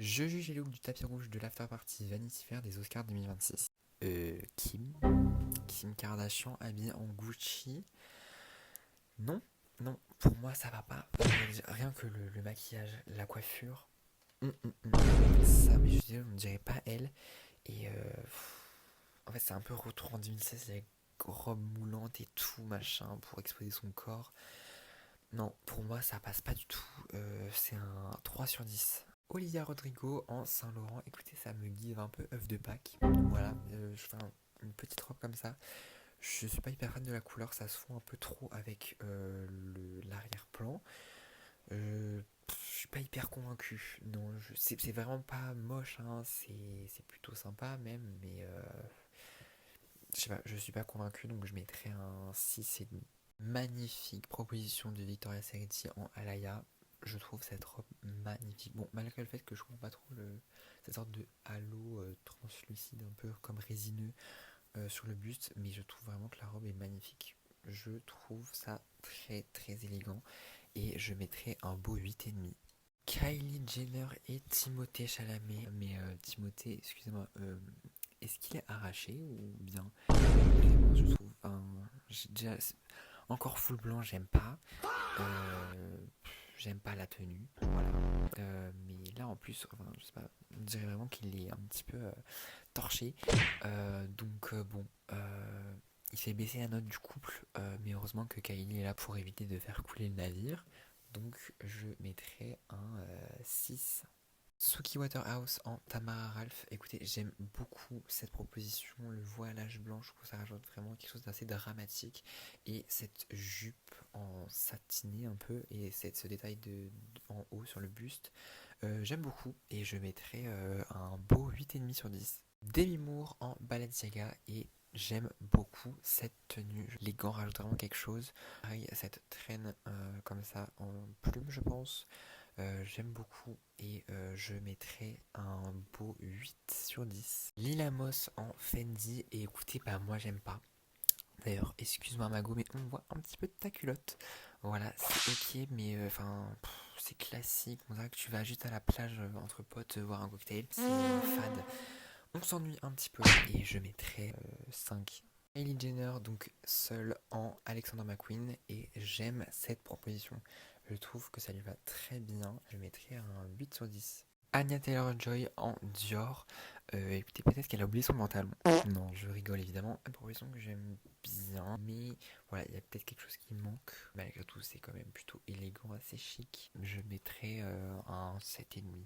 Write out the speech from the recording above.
Je juge les looks du tapis rouge de l'after party Vanity Fair des Oscars 2026. Kim Kim Kardashian habillée en Gucci. Non, non, pour moi ça va pas. Rien que le maquillage, la coiffure. Ça, mais je dirais, on dirait pas elle. Et en fait, c'est un peu retour en 2016 avec robe moulante et tout, machin, pour exposer son corps. Non, pour moi, ça passe pas du tout. C'est un 3 sur 10. Olivia Rodrigo en Saint-Laurent. Écoutez, ça me give un peu œuf de Pâques. Voilà, je fais une petite robe comme ça. Je suis pas hyper fan de la couleur, ça se fond un peu trop avec l'arrière-plan. Je suis pas hyper convaincu. Non, c'est vraiment pas moche, hein, c'est plutôt sympa même, mais je sais pas, je suis pas convaincu, donc je mettrais un 6,5. Magnifique proposition de Victoria Secret en Alaya. Je trouve cette robe magnifique. Bon, malgré le fait que je comprends pas trop cette sorte de halo translucide, un peu comme résineux sur le buste, mais je trouve vraiment que la robe est magnifique. Je trouve ça très très élégant et je mettrais un beau 8,5. Kylie Jenner et Timothée Chalamet. Mais Timothée, excusez-moi, est-ce qu'il est arraché ou bien vraiment, je trouve. Enfin, j'ai déjà, encore full blanc, j'aime pas. Euh, J'aime pas la tenue. Voilà. Mais là en plus, enfin, je sais pas, on dirait vraiment qu'il est un petit peu torché. Bon, il fait baisser la note du couple, mais heureusement que Kylie est là pour éviter de faire couler le navire. Donc je mettrai un 6. Suki Waterhouse en Tamara Ralph. Écoutez, j'aime beaucoup cette proposition. Le voilage blanc, je trouve que ça rajoute vraiment quelque chose d'assez dramatique. Et cette jupe en satiné un peu, et ce détail en haut sur le buste, j'aime beaucoup. Et je mettrai un beau 8,5 sur 10. Demi Moore en Balenciaga, et j'aime beaucoup cette tenue. Les gants rajoutent vraiment quelque chose. Pareil, cette traîne comme ça en plume, je pense. J'aime beaucoup et je mettrai un beau 8 sur 10. Lila Moss en Fendi, et écoutez, bah moi j'aime pas. D'ailleurs, excuse-moi Mago, mais on voit un petit peu de ta culotte. Voilà, c'est ok, mais enfin, c'est classique. On dirait que tu vas juste à la plage entre potes boire un cocktail. C'est fade. On s'ennuie un petit peu et je mettrai 5. Kylie Jenner, donc seule en Alexander McQueen, et j'aime cette proposition. Je trouve que ça lui va très bien. Je mettrai un 8 sur 10. Anya Taylor-Joy en Dior. Écoutez, peut-être qu'elle a oublié son pantalon. Non, je rigole évidemment. Une proposition que j'aime bien, mais voilà, il y a peut-être quelque chose qui manque. Malgré tout, c'est quand même plutôt élégant, assez chic. Je mettrai un 7,5.